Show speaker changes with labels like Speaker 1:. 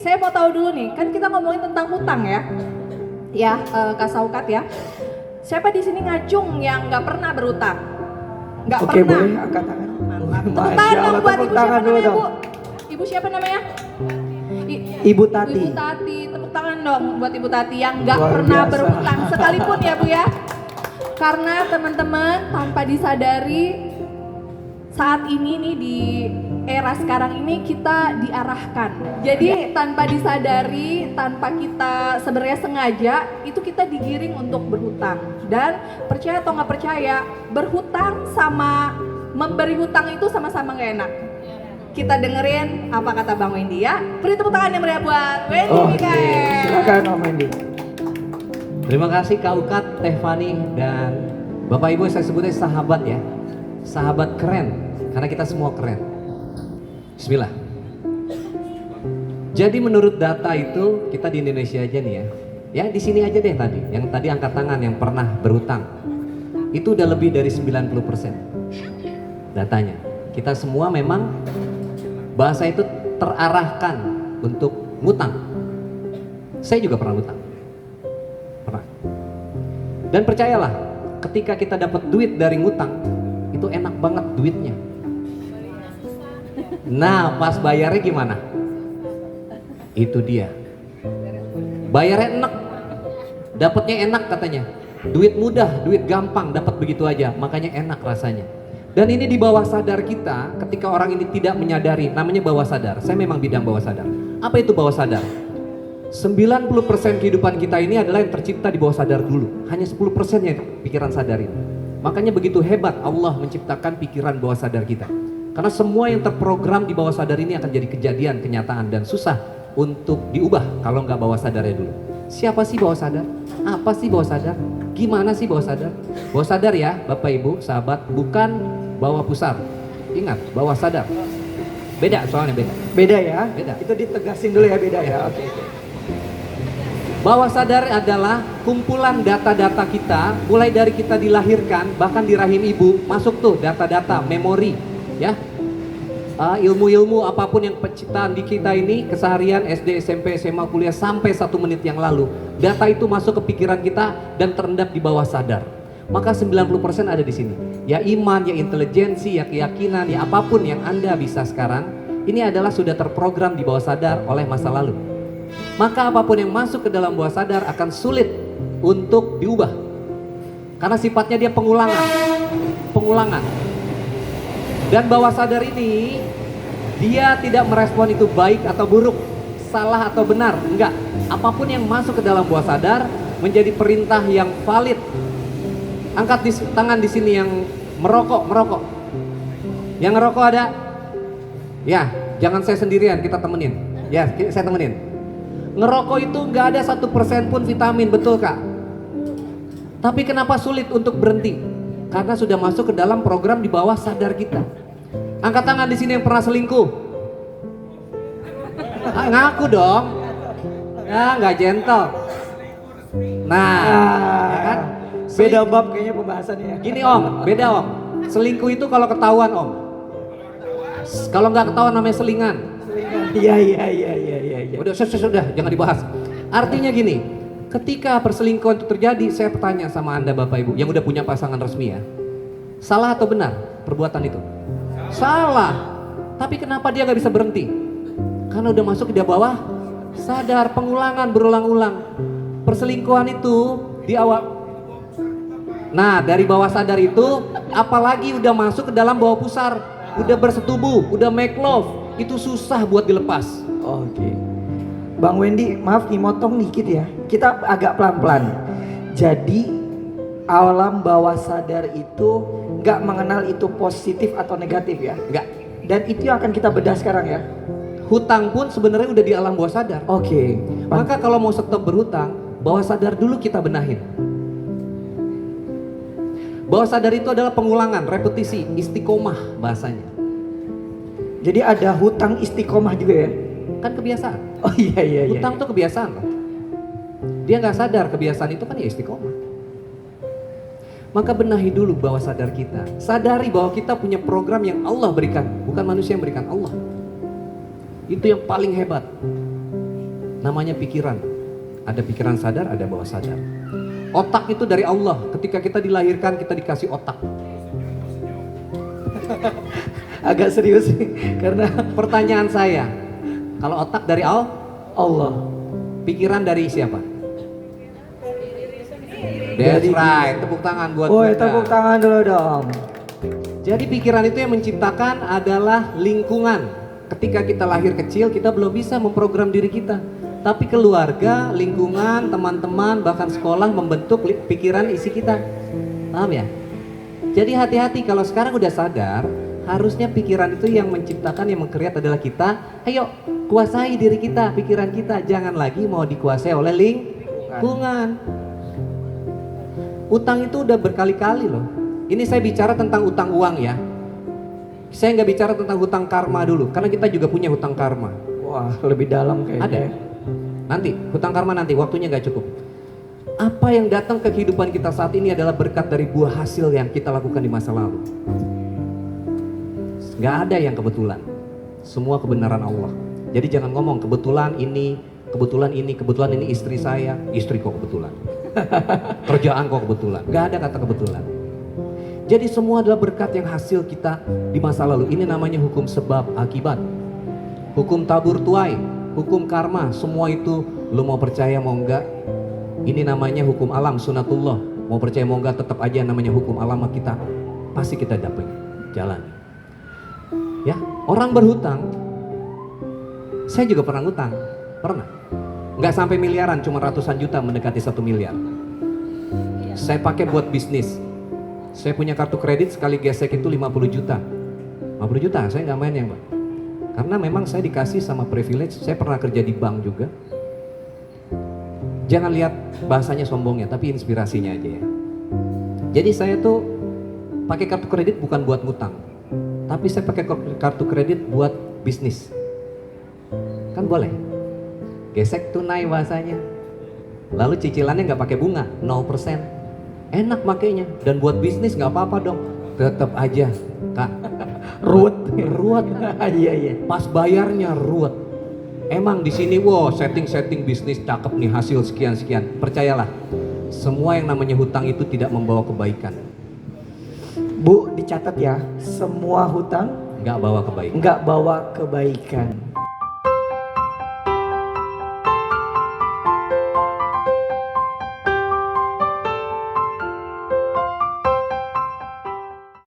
Speaker 1: Saya mau tahu dulu nih, kan kita ngomongin tentang hutang ya, Kak Saukat ya. Siapa di sini ngacung yang nggak pernah berhutang? Nggak
Speaker 2: Oke,
Speaker 1: pernah.
Speaker 2: boleh angkat tangan.
Speaker 1: Mantap. Tepuk
Speaker 2: Masya
Speaker 1: tangan dong
Speaker 2: Allah,
Speaker 1: buat
Speaker 2: tepuk
Speaker 1: ibu
Speaker 2: tangan
Speaker 1: siapa
Speaker 2: dulu
Speaker 1: namanya
Speaker 2: dong.
Speaker 1: bu? Ibu siapa namanya?
Speaker 2: Ibu Tati.
Speaker 1: Ibu Tati, tepuk tangan dong buat Ibu Tati yang nggak
Speaker 2: Luar
Speaker 1: pernah
Speaker 2: biasa.
Speaker 1: berhutang sekalipun ya Bu ya. Karena teman-teman tanpa disadari saat ini nih di era sekarang ini kita diarahkan. Jadi tanpa disadari, tanpa kita sebenarnya sengaja, itu kita digiring untuk berhutang. Dan percaya atau nggak percaya, berhutang sama memberi hutang itu sama-sama nggak enak. Kita dengerin apa kata Bang Wendy ya. Beri tepuk tangan yang meriah buat Wendy
Speaker 2: Oke,
Speaker 1: Mikael.
Speaker 2: silakan Om Wendy.
Speaker 3: Terima kasih Kak Ukat, Teh Fani, dan Bapak Ibu saya sebutnya sahabat ya. Sahabat keren, karena kita semua keren. Bismillah. Jadi menurut data itu, kita di Indonesia aja nih ya. Ya di sini aja deh tadi, yang tadi angkat tangan yang pernah berhutang. Itu udah lebih dari 90% datanya. Kita semua memang bahasa itu terarahkan untuk ngutang. Saya juga pernah ngutang. Pernah. Dan percayalah, ketika kita dapat duit dari ngutang, itu enak banget duitnya. Nah, pas bayarnya gimana? Itu dia. Bayarnya enak. Dapatnya enak katanya. Duit mudah, duit gampang, dapat begitu aja. Makanya enak rasanya. Dan ini di bawah sadar kita, ketika orang ini tidak menyadari, namanya bawah sadar. Saya memang bidang bawah sadar. Apa itu bawah sadar? 90% kehidupan kita ini adalah yang tercipta di bawah sadar dulu. Hanya 10% yang pikiran sadar ini. Makanya begitu hebat Allah menciptakan pikiran bawah sadar kita. Karena semua yang terprogram di bawah sadar ini akan jadi kejadian, kenyataan, dan susah untuk diubah kalau nggak bawah sadarnya dulu. Siapa sih bawah sadar? Apa sih bawah sadar? Gimana sih bawah sadar? Bawah sadar ya Bapak Ibu, sahabat, bukan bawah pusar. Ingat, bawah sadar. Beda soalnya beda.
Speaker 2: Beda ya?
Speaker 3: Beda.
Speaker 2: Itu ditegasin dulu ya, beda ya. Oke.
Speaker 3: Bawah sadar adalah kumpulan data-data kita, mulai dari kita dilahirkan, bahkan di rahim ibu, masuk tuh data-data, memori, ya. Ilmu-ilmu apapun yang penciptaan di kita ini, keseharian SD, SMP, SMA, kuliah, sampai 1 menit yang lalu, data itu masuk ke pikiran kita dan terendap di bawah sadar. Maka 90% ada di sini. Ya iman, ya intelijensi, ya keyakinan, ya apapun yang Anda bisa sekarang, ini adalah sudah terprogram di bawah sadar oleh masa lalu. Maka apapun yang masuk ke dalam bawah sadar akan sulit untuk diubah. Karena sifatnya dia pengulangan. Pengulangan. Dan bawah sadar ini, dia tidak merespon itu baik atau buruk, salah atau benar, enggak. Apapun yang masuk ke dalam bawah sadar menjadi perintah yang valid. Angkat tangan di sini yang merokok. Yang ngerokok ada? Ya, jangan saya sendirian, kita temenin. Ya, saya temenin. Ngerokok itu nggak ada 1% pun vitamin, betul Kak? Tapi kenapa sulit untuk berhenti? Karena sudah masuk ke dalam program di bawah sadar kita. Angkat tangan di sini yang pernah selingkuh. Ngaku dong. Ya nggak gentle. Nah, ya kan?
Speaker 2: Beda bab kayaknya pembahasannya ya.
Speaker 3: Gini Om, beda Om. Selingkuh itu kalau ketahuan Om. Kalau nggak ketahuan namanya selingan.
Speaker 2: Iya.
Speaker 3: Udah, sudah, jangan dibahas. Artinya gini, ketika perselingkuhan itu terjadi, saya bertanya sama Anda Bapak Ibu yang udah punya pasangan resmi ya. Salah atau benar perbuatan itu? Salah. Tapi kenapa dia nggak bisa berhenti? Karena udah masuk di bawah sadar, pengulangan berulang-ulang. Perselingkuhan itu di awal. Nah, dari bawah sadar itu, apalagi udah masuk ke dalam bawah pusar, udah bersetubuh, udah make love, itu susah buat dilepas.
Speaker 2: Oke. Bang Wendy, maaf nih motong dikit ya. Kita agak pelan-pelan. Jadi alam bawah sadar itu nggak mengenal itu positif atau negatif ya?
Speaker 3: Enggak.
Speaker 2: Dan itu yang akan kita bedah sekarang ya?
Speaker 3: Hutang pun sebenarnya udah di alam bawah sadar.
Speaker 2: Oke.
Speaker 3: Maka kalau mau stop berhutang, bawah sadar dulu kita benahin. Bawah sadar itu adalah pengulangan, repetisi, istiqomah bahasanya.
Speaker 2: Jadi ada hutang istiqomah juga ya?
Speaker 3: Kan kebiasaan.
Speaker 2: Oh iya.
Speaker 3: Hutang tuh kebiasaan loh. Dia nggak sadar kebiasaan itu kan ya istiqomah. Maka benahi dulu bawah sadar kita. Sadari bahwa kita punya program yang Allah berikan, bukan manusia yang berikan, Allah. Itu yang paling hebat. Namanya pikiran. Ada pikiran sadar, ada bawah sadar. Otak itu dari Allah. Ketika kita dilahirkan, kita dikasih otak.
Speaker 2: Agak serius sih, karena
Speaker 3: Pertanyaan saya, kalau otak dari
Speaker 2: Allah.
Speaker 3: pikiran dari siapa? That's right, tepuk tangan buat
Speaker 2: Woi,
Speaker 3: Bunda.
Speaker 2: tepuk tangan dulu dong.
Speaker 3: Jadi pikiran itu yang menciptakan adalah lingkungan. Ketika kita lahir kecil, kita belum bisa memprogram diri kita. Tapi keluarga, lingkungan, teman-teman, bahkan sekolah membentuk pikiran isi kita. Paham ya? Jadi hati-hati kalau sekarang udah sadar, harusnya pikiran itu yang menciptakan, yang meng-create adalah kita. Ayo, kuasai diri kita, pikiran kita. Jangan lagi mau dikuasai oleh lingkungan. Utang itu udah berkali-kali loh. Ini saya bicara tentang utang uang ya. Saya nggak bicara tentang hutang karma dulu, karena kita juga punya hutang karma.
Speaker 2: Wah, lebih dalam kayaknya.
Speaker 3: Ada. Nanti, hutang karma nanti, waktunya nggak cukup. Apa yang datang ke kehidupan kita saat ini adalah berkat dari buah hasil yang kita lakukan di masa lalu. Nggak ada yang kebetulan. Semua kebenaran Allah. Jadi jangan ngomong kebetulan ini istri saya, istri kok kebetulan. Kerjaan kok kebetulan. Nggak ada kata kebetulan. Jadi semua adalah berkat yang hasil kita di masa lalu. Ini namanya hukum sebab akibat. Hukum tabur tuai, hukum karma, semua itu lu mau percaya mau enggak. Ini namanya hukum alam sunatullah. Mau percaya mau enggak tetap aja namanya hukum alam kita. Pasti kita dapat jalan. Ya, orang berhutang. Saya juga pernah ngutang, pernah. Nggak sampai miliaran, cuma ratusan juta mendekati 1 miliar. Saya pakai buat bisnis. Saya punya kartu kredit sekali gesek itu 50 juta. 50 juta, saya nggak main ya Mbak. Karena memang saya dikasih sama privilege, saya pernah kerja di bank juga. Jangan lihat bahasanya sombongnya, tapi inspirasinya aja ya. Jadi saya tuh pakai kartu kredit bukan buat ngutang. Tapi saya pakai kartu kredit buat bisnis. Kan boleh. Gesek tunai bahasanya. Lalu cicilannya nggak pakai bunga, 0%. Enak makainya, dan buat bisnis nggak apa-apa dong. Tetap aja, Kak. Ruwet.
Speaker 2: Iya.
Speaker 3: Pas bayarnya ruwet. Emang di sini wow setting bisnis cakep nih hasil sekian. Percayalah, semua yang namanya hutang itu tidak membawa kebaikan.
Speaker 2: Bu, dicatat ya, semua hutang
Speaker 3: Nggak bawa kebaikan.
Speaker 2: nggak bawa kebaikan.